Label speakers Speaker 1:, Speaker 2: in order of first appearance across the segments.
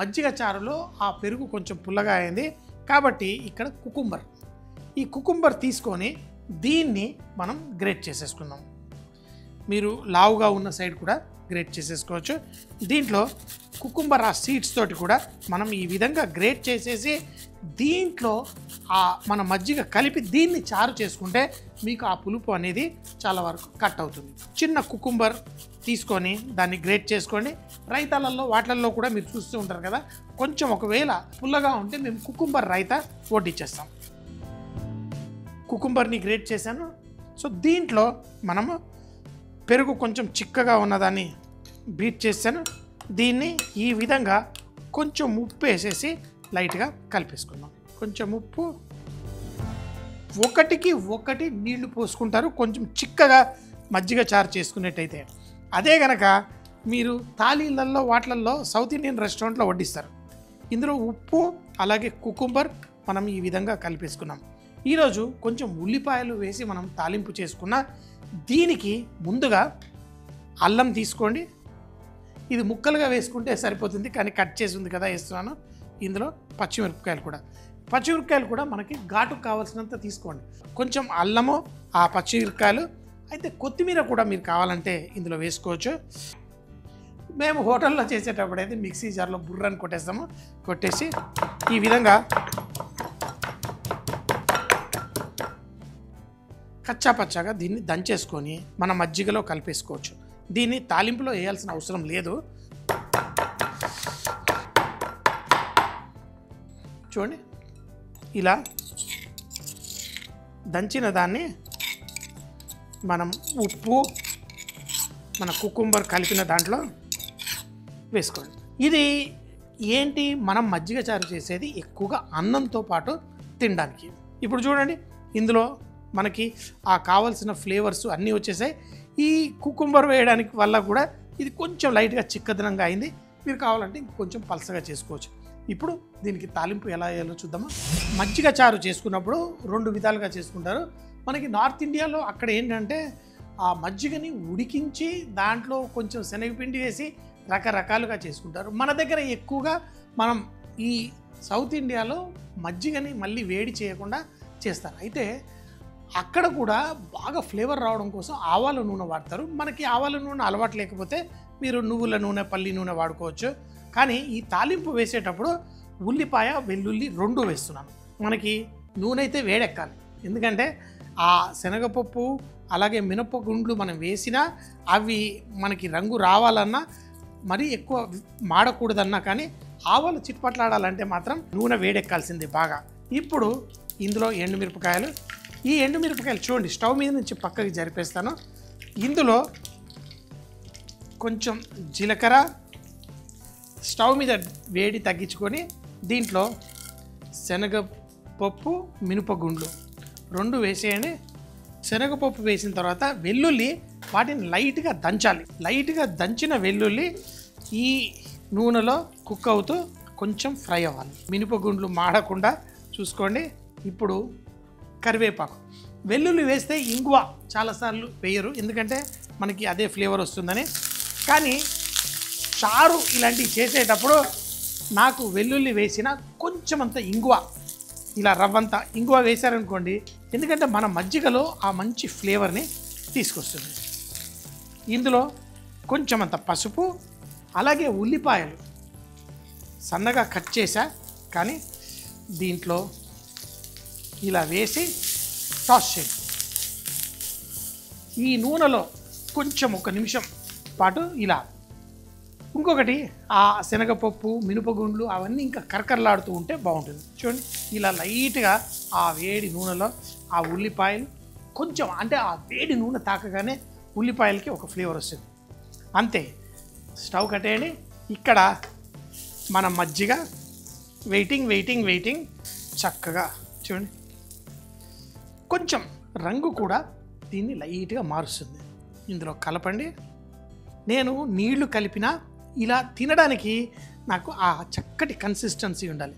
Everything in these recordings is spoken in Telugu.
Speaker 1: మజ్జిగ చారులో ఆ పెరుగు కొంచెం పుల్లగా అయింది కాబట్టి ఇక్కడ కుకుంబర్, ఈ కుకుంబర్ తీసుకొని దీన్ని మనం గ్రేట్ చేసేసుకుందాం. మీరు లావుగా ఉన్న సైడ్ కూడా గ్రేట్ చేసేసుకోవచ్చు. దీంట్లో కుకుంబర్ ఆ సీడ్స్ తోటి కూడా మనం ఈ విధంగా గ్రేట్ చేసేసి దీంట్లో మన మజ్జిగ కలిపి దీన్ని చారు చేసుకుంటే మీకు ఆ పులుపు అనేది చాలా వరకు కట్ అవుతుంది. చిన్న కుకుంబర్ తీసుకొని దాన్ని గ్రేట్ చేసుకోండి. రైతాలలో వాటిల్లో కూడా మీరు చూస్తూ ఉంటారు కదా, కొంచెం ఒకవేళ పుల్లగా ఉంటే మేము కుకుంబర్ రైతా వడ్డిచ్చేస్తాం. కుకుంబర్ని గ్రేట్ చేశాను. సో దీంట్లో మనము పెరుగు కొంచెం చిక్కగా ఉన్నదాన్ని బీట్ చేశాను. దీన్ని ఈ విధంగా కొంచెం ఉప్పు వేసేసి లైట్గా కలిపేసుకుందాం. కొంచెం ఉప్పు, 1కి 1 నీళ్లు పోసుకుంటారు కొంచెం చిక్కగా మజ్జిగ చారు చేసుకునేట్టయితే. అదే కనుక మీరు తాళీలలో వాటిల్లో సౌత్ ఇండియన్ రెస్టారెంట్లో వడ్డిస్తారు. ఇందులో ఉప్పు అలాగే కుకుంబర్ మనం ఈ విధంగా కలిపేసుకున్నాం. ఈరోజు కొంచెం ఉల్లిపాయలు వేసి మనం తాలింపు చేసుకున్న దీనికి ముందుగా అల్లం తీసుకోండి. ఇది ముక్కలుగా వేసుకుంటే సరిపోతుంది కానీ కట్ చేసి ఉంది కదా వేస్తున్నాను. ఇందులో పచ్చిమిరపకాయలు కూడా మనకి ఘాటుకు కావాల్సినంత తీసుకోండి. కొంచెం అల్లము, ఆ పచ్చిమిరపకాయలు, అయితే కొత్తిమీర కూడా మీరు కావాలంటే ఇందులో వేసుకోవచ్చు. మేము హోటల్లో చేసేటప్పుడు అయితే మిక్సీ జార్లో బుర్రని కొట్టేస్తాము. కొట్టేసి ఈ విధంగా కచ్చా పచ్చాగా దీన్ని దంచేసుకొని మన మజ్జిగలో కలిపేసుకోవచ్చు. దీన్ని తాలింపులో వేయాల్సిన అవసరం లేదు. చూడండి, ఇలా దంచిన దాన్ని మనం ఉప్పు, మన కుకుంబర్ కలిపిన దాంట్లో వేసుకోండి. ఇది ఏంటి, మనం మజ్జిగ చారు చేసేది ఎక్కువగా అన్నంతో పాటు తినడానికి. ఇప్పుడు చూడండి, ఇందులో మనకి ఆ కావాల్సిన ఫ్లేవర్స్ అన్నీ వచ్చేసాయి. ఈ కుకుంబర్ వేయడానికి వల్ల కూడా ఇది కొంచెం లైట్గా చిక్కదనంగా అయింది. మీరు కావాలంటే ఇంకొంచెం పలసగా చేసుకోవచ్చు. ఇప్పుడు దీనికి తాలింపు ఎలా వేయాలో చూద్దామా. మజ్జిగ చారు చేసుకున్నప్పుడు 2 విధాలుగా చేసుకుంటారు. మనకి నార్త్ ఇండియాలో అక్కడ ఏంటంటే ఆ మజ్జిగని ఉడికించి దాంట్లో కొంచెం శనగపిండి వేసి రకరకాలుగా చేసుకుంటారు. మన దగ్గర ఎక్కువగా మనం ఈ సౌత్ ఇండియాలో మజ్జిగని మళ్ళీ వేడి చేయకుండా చేస్తారు. అయితే అక్కడ కూడా బాగా ఫ్లేవర్ రావడం కోసం ఆవాల నూనె వాడతారు. మనకి ఆవాల నూనె అలవాటు లేకపోతే మీరు నువ్వుల నూనె, పల్లి నూనె వాడుకోవచ్చు. కానీ ఈ తాలింపు వేసేటప్పుడు ఉల్లిపాయ, వెల్లుల్లి 2 వేస్తున్నాను. మనకి నూనె అయితే వేడెక్కాలి. ఎందుకంటే ఆ శనగపప్పు అలాగే మినపగుండ్లు మనం వేసినా అవి మనకి రంగు రావాలన్నా, మరీ ఎక్కువ మాడకూడదన్నా కానీ ఆవాలు చిట్పట్లాడాలంటే మాత్రం నూనె వేడెక్కాల్సిందే బాగా. ఇప్పుడు ఇందులో ఎండుమిరపకాయలు, ఈ ఎండుమిరపకాయలు చూడండి స్టవ్ మీద నుంచి పక్కకి జరిపేస్తాను. ఇందులో కొంచెం జీలకర్ర, స్టవ్ మీద వేడి తగ్గించుకొని దీంట్లో శనగపప్పు, మినపగుండ్లు 2 వేసేయండి. శనగపప్పు వేసిన తర్వాత వెల్లుల్లి, వాటిని లైట్గా దంచాలి. లైట్గా దంచిన వెల్లుల్లి ఈ నూనెలో కుక్ అవుతూ కొంచెం ఫ్రై అవ్వాలి. మినపగుండ్లు మాడకుండా చూసుకోండి. ఇప్పుడు కరివేపాకు, వెల్లుల్లి వేస్తే ఇంగువ చాలాసార్లు వేయరు ఎందుకంటే మనకి అదే ఫ్లేవర్ వస్తుందని. కానీ చారు ఇలాంటివి చేసేటప్పుడు నాకు వెల్లుల్లి వేసిన కొంచెం అంత ఇంగువ, ఇలా రవ్వంతా ఇంగువ వేశారనుకోండి, ఎందుకంటే మన మజ్జిగలో ఆ మంచి ఫ్లేవర్ని తీసుకొస్తుంది. ఇందులో కొంచెం అంత పసుపు, అలాగే ఉల్లిపాయలు సన్నగా కట్ చేశా కానీ దీంట్లో ఇలా వేసి టాస్ చేయండి. ఈ నూనెలో కొంచెం 1 నిమిషం పాటు ఇలా. ఇంకొకటి ఆ శనగపప్పు, మినపగుండ్లు అవన్నీ ఇంకా కరకరలాడుతూ ఉంటే బాగుంటుంది. చూడండి, ఇలా లైట్గా ఆ వేడి నూనెలో ఆ ఉల్లిపాయలు కొంచెం, అంటే ఆ వేడి నూనె తాకగానే ఉల్లిపాయలకి ఒక ఫ్లేవర్ వస్తుంది. అంతే, స్టవ్ కట్టేయండి. ఇక్కడ మన మజ్జిగ వెయిటింగ్ చక్కగా చూడండి, కొంచెం రంగు కూడా దీన్ని లైట్గా మారుస్తుంది. ఇందులో కలపండి. నేను నీళ్లు కలిపిన ఇలా తినడానికి నాకు ఆ చక్కటి కన్సిస్టెన్సీ ఉండాలి.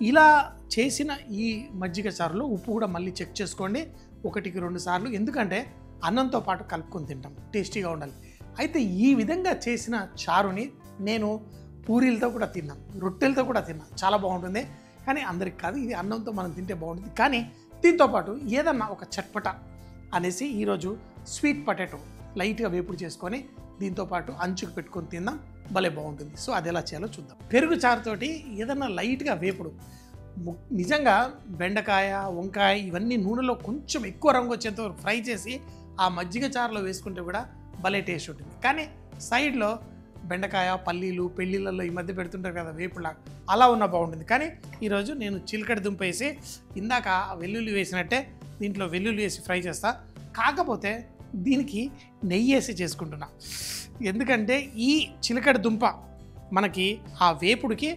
Speaker 1: ఇలా చేసిన ఈ మజ్జిగ చారులో ఉప్పు కూడా మళ్ళీ చెక్ చేసుకోండి 1కి 2 సార్లు, ఎందుకంటే అన్నంతో పాటు కలుపుకొని తింటాం, టేస్టీగా ఉండాలి. అయితే ఈ విధంగా చేసిన చారుని నేను పూరీలతో కూడా తిన్నాం, రొట్టెలతో కూడా తిన్నాం, చాలా బాగుంటుంది. కానీ అందరికి కాదు, ఇది అన్నంతో మనం తింటే బాగుంటుంది. కానీ దీంతోపాటు ఏదన్నా ఒక చట్పట అనేసి ఈరోజు స్వీట్ పొటాటో లైట్గా వేపుడు చేసుకొని దీంతోపాటు అంచుకు పెట్టుకొని తిందాం, భలే బాగుంటుంది. సో అది ఎలా చేయాలో చూద్దాం. పెరుగు చారుతోటి ఏదన్నా లైట్గా వేపుడు, నిజంగా బెండకాయ, వంకాయ ఇవన్నీ నూనెలో కొంచెం ఎక్కువ రంగు వచ్చేంత వరకు ఫ్రై చేసి ఆ మజ్జిగ చారులో వేసుకుంటే కూడా భలే టేస్ట్ ఉంటుంది. కానీ సైడ్లో బెండకాయ, పల్లీలు పెళ్ళిళ్ళల్లో ఈ మధ్య పెడుతుంటారు కదా వేపులా, అలా ఉన్న బాగుంటుంది. కానీ ఈరోజు నేను చిలకడ దుంప వేసి ఇందాక వెల్లుల్లి వేసినట్టే దీంట్లో వెల్లుల్లి వేసి ఫ్రై చేస్తా. కాకపోతే దీనికి నెయ్యి వేసి చేసుకుంటున్నా. ఎందుకంటే ఈ చిలకడ దుంప మనకి ఆ వేపుడికి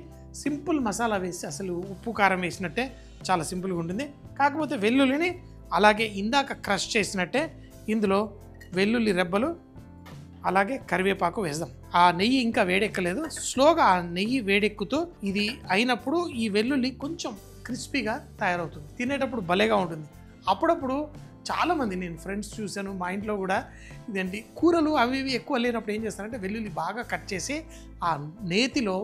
Speaker 1: సింపుల్ మసాలా వేసి అసలు ఉప్పు కారం వేసినట్టే చాలా సింపుల్గా ఉంటుంది. కాకపోతే వెల్లుల్లిని అలాగే ఇందాక క్రష్ చేసినట్టే ఇందులో వెల్లుల్లి రెబ్బలు అలాగే కరివేపాకు వేద్దాం. ఆ నెయ్యి ఇంకా వేడెక్కలేదు, స్లోగా ఆ నెయ్యి వేడెక్కుతూ ఇది అయినప్పుడు ఈ వెల్లుల్లి కొంచెం క్రిస్పీగా తయారవుతుంది, తినేటప్పుడు భలేగా ఉంటుంది. అప్పుడప్పుడు చాలామంది నేను ఫ్రెండ్స్ చూశాను, మా ఇంట్లో కూడా ఇదేంటి కూరలు అవి ఇవి ఎక్కువ లేనప్పుడు ఏం చేస్తారంటే వెల్లుల్లి బాగా కట్ చేసి ఆ నేతిలో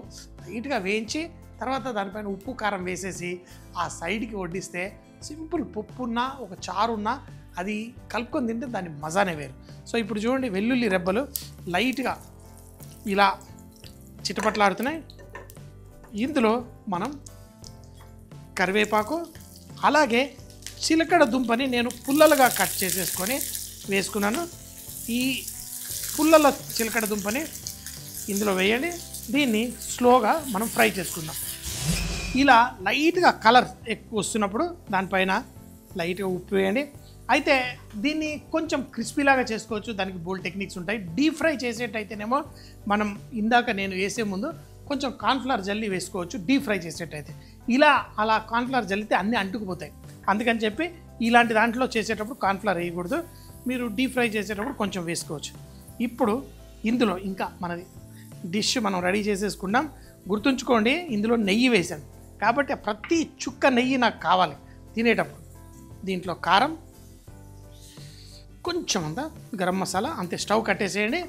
Speaker 1: లైట్గా వేయించి తర్వాత దానిపైన ఉప్పు కారం వేసేసి ఆ సైడ్కి వడ్డిస్తే సింపుల్ పప్పున్నా ఒక చారున్నా అది కలుపుకొని తింటే దాని మజానే వేరు. సో ఇప్పుడు చూడండి వెల్లుల్లి రెబ్బలు లైట్గా ఇలా చిటపట్లాడుతున్నాయి. ఇందులో మనం కరివేపాకు అలాగే చిలకడ దుంపని నేను పుల్లలుగా కట్ చేసేసుకొని వేసుకున్నాను. ఈ పుల్లల చిలకడ దుంపని ఇందులో వేయండి. దీన్ని స్లోగా మనం ఫ్రై చేసుకుందాం. ఇలా లైట్గా కలర్ ఎక్కువ వస్తున్నప్పుడు దానిపైన లైట్గా ఉప్పు వేయండి. అయితే దీన్ని కొంచెం క్రిస్పీలాగా చేసుకోవచ్చు, దానికి బోల్డ్ టెక్నిక్స్ ఉంటాయి. డీప్ ఫ్రై చేసేటైతేనేమో మనం ఇందాక నేను వేసే ముందు కొంచెం కార్న్ఫ్లవర్ జల్లి వేసుకోవచ్చు. డీప్ ఫ్రై చేసేటైతే ఇలా అలా కార్న్ఫ్లవర్ జల్లితే అన్నీ అంటుకుపోతాయి. అందుకని చెప్పి ఇలాంటి దాంట్లో చేసేటప్పుడు కార్న్ఫ్లవర్ వేయకూడదు, మీరు డీప్ ఫ్రై చేసేటప్పుడు కొంచెం వేసుకోవచ్చు. ఇప్పుడు ఇందులో ఇంకా మనది డిష్ మనం రెడీ చేసేసుకున్నాం. గుర్తుంచుకోండి ఇందులో నెయ్యి వేసాను కాబట్టి ప్రతి చుక్క నెయ్యి నాకు కావాలి తినేటప్పుడు. దీంట్లో కారం కొంచెం అంతా, గరం మసాలా అంతే. స్టవ్ కట్టేసేయండి.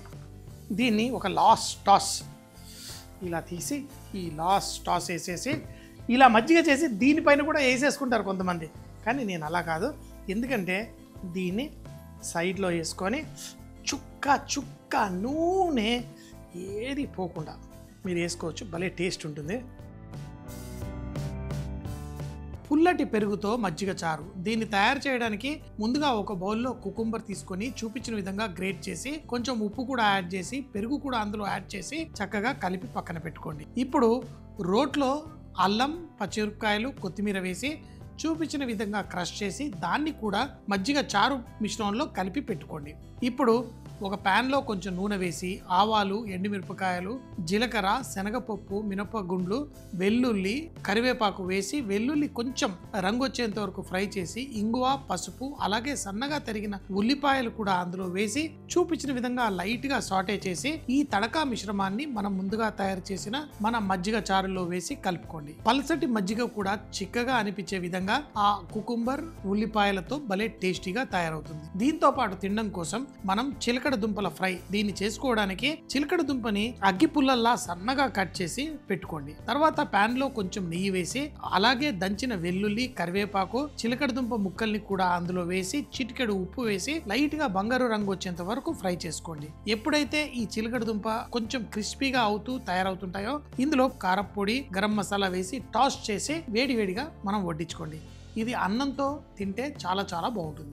Speaker 1: దీన్ని ఒక లాస్ట్ టాస్ ఇలా తీసి ఈ లాస్ట్ టాస్ వేసేసి ఇలా మజ్జిగ చేసి దీనిపైన కూడా వేసేసుకుంటారు కొంతమంది, కానీ నేను అలా కాదు. ఎందుకంటే దీన్ని సైడ్లో వేసుకొని చుక్క చుక్క నూనె ఏది పోకుండా మీరు వేసుకోవచ్చు, భలే టేస్ట్ ఉంటుంది. పుల్లటి పెరుగుతో మజ్జిగ చారు. దీన్ని తయారు చేయడానికి ముందుగా ఒక బౌల్లో కుకుంబర్ తీసుకొని చూపించిన విధంగా గ్రేట్ చేసి కొంచెం ఉప్పు కూడా యాడ్ చేసి పెరుగు కూడా అందులో యాడ్ చేసి చక్కగా కలిపి పక్కన పెట్టుకోండి. ఇప్పుడు రోట్లో అల్లం, పచ్చిమిరపకాయలు, కొత్తిమీర వేసి చూపించిన విధంగా క్రష్ చేసి దాన్ని కూడా మజ్జిగ చారు మిశ్రమంలో కలిపి పెట్టుకోండి. ఇప్పుడు ఒక ప్యాన్లో కొంచెం నూనె వేసి ఆవాలు, ఎండుమిరపకాయలు, జీలకర్ర, శనగపప్పు, మినపగుండ్లు, వెల్లుల్లి, కరివేపాకు వేసి వెల్లుల్లి కొంచెం రంగు వచ్చేంత వరకు ఫ్రై చేసి ఇంగువ, పసుపు అలాగే సన్నగా తరిగిన ఉల్లిపాయలు కూడా అందులో వేసి చూపించిన విధంగా లైట్గా సాటే చేసి ఈ తడకా మిశ్రమాన్ని మనం ముందుగా తయారు చేసిన మన మజ్జిగ చారులో వేసి కలుపుకోండి. పల్సటి మజ్జిగ కూడా చిక్కగా అనిపించే విధంగా ఆ కుకుంబర్, ఉల్లిపాయలతో భలే టేస్టీగా తయారవుతుంది. దీంతో పాటు తినడం కోసం మనం చిలకడ దుంపల ఫ్రై. దీన్ని చేసుకోవడానికి చిలకడ దుంపని అగ్గి పుల్లల్లా సన్నగా కట్ చేసి పెట్టుకోండి. తర్వాత పాన్ లో కొంచెం నెయ్యి వేసి అలాగే దంచిన వెల్లుల్లి, కరివేపాకు, చిలకడ దుంప ముక్కల్ని కూడా అందులో వేసి చిటికెడు ఉప్పు వేసి లైట్ గా బంగారు రంగు వచ్చేంత వరకు ఫ్రై చేసుకోండి. ఎప్పుడైతే ఈ చిలకడ దుంప కొంచెం క్రిస్పీగా అవుతూ తయారవుతుంటాయో ఇందులో కారపొడి, గరం మసాలా వేసి టాస్ చేసి వేడివేడిగా మనం వడ్డించుకోండి. ఇది అన్నంతో తింటే చాలా చాలా బాగుంటుంది.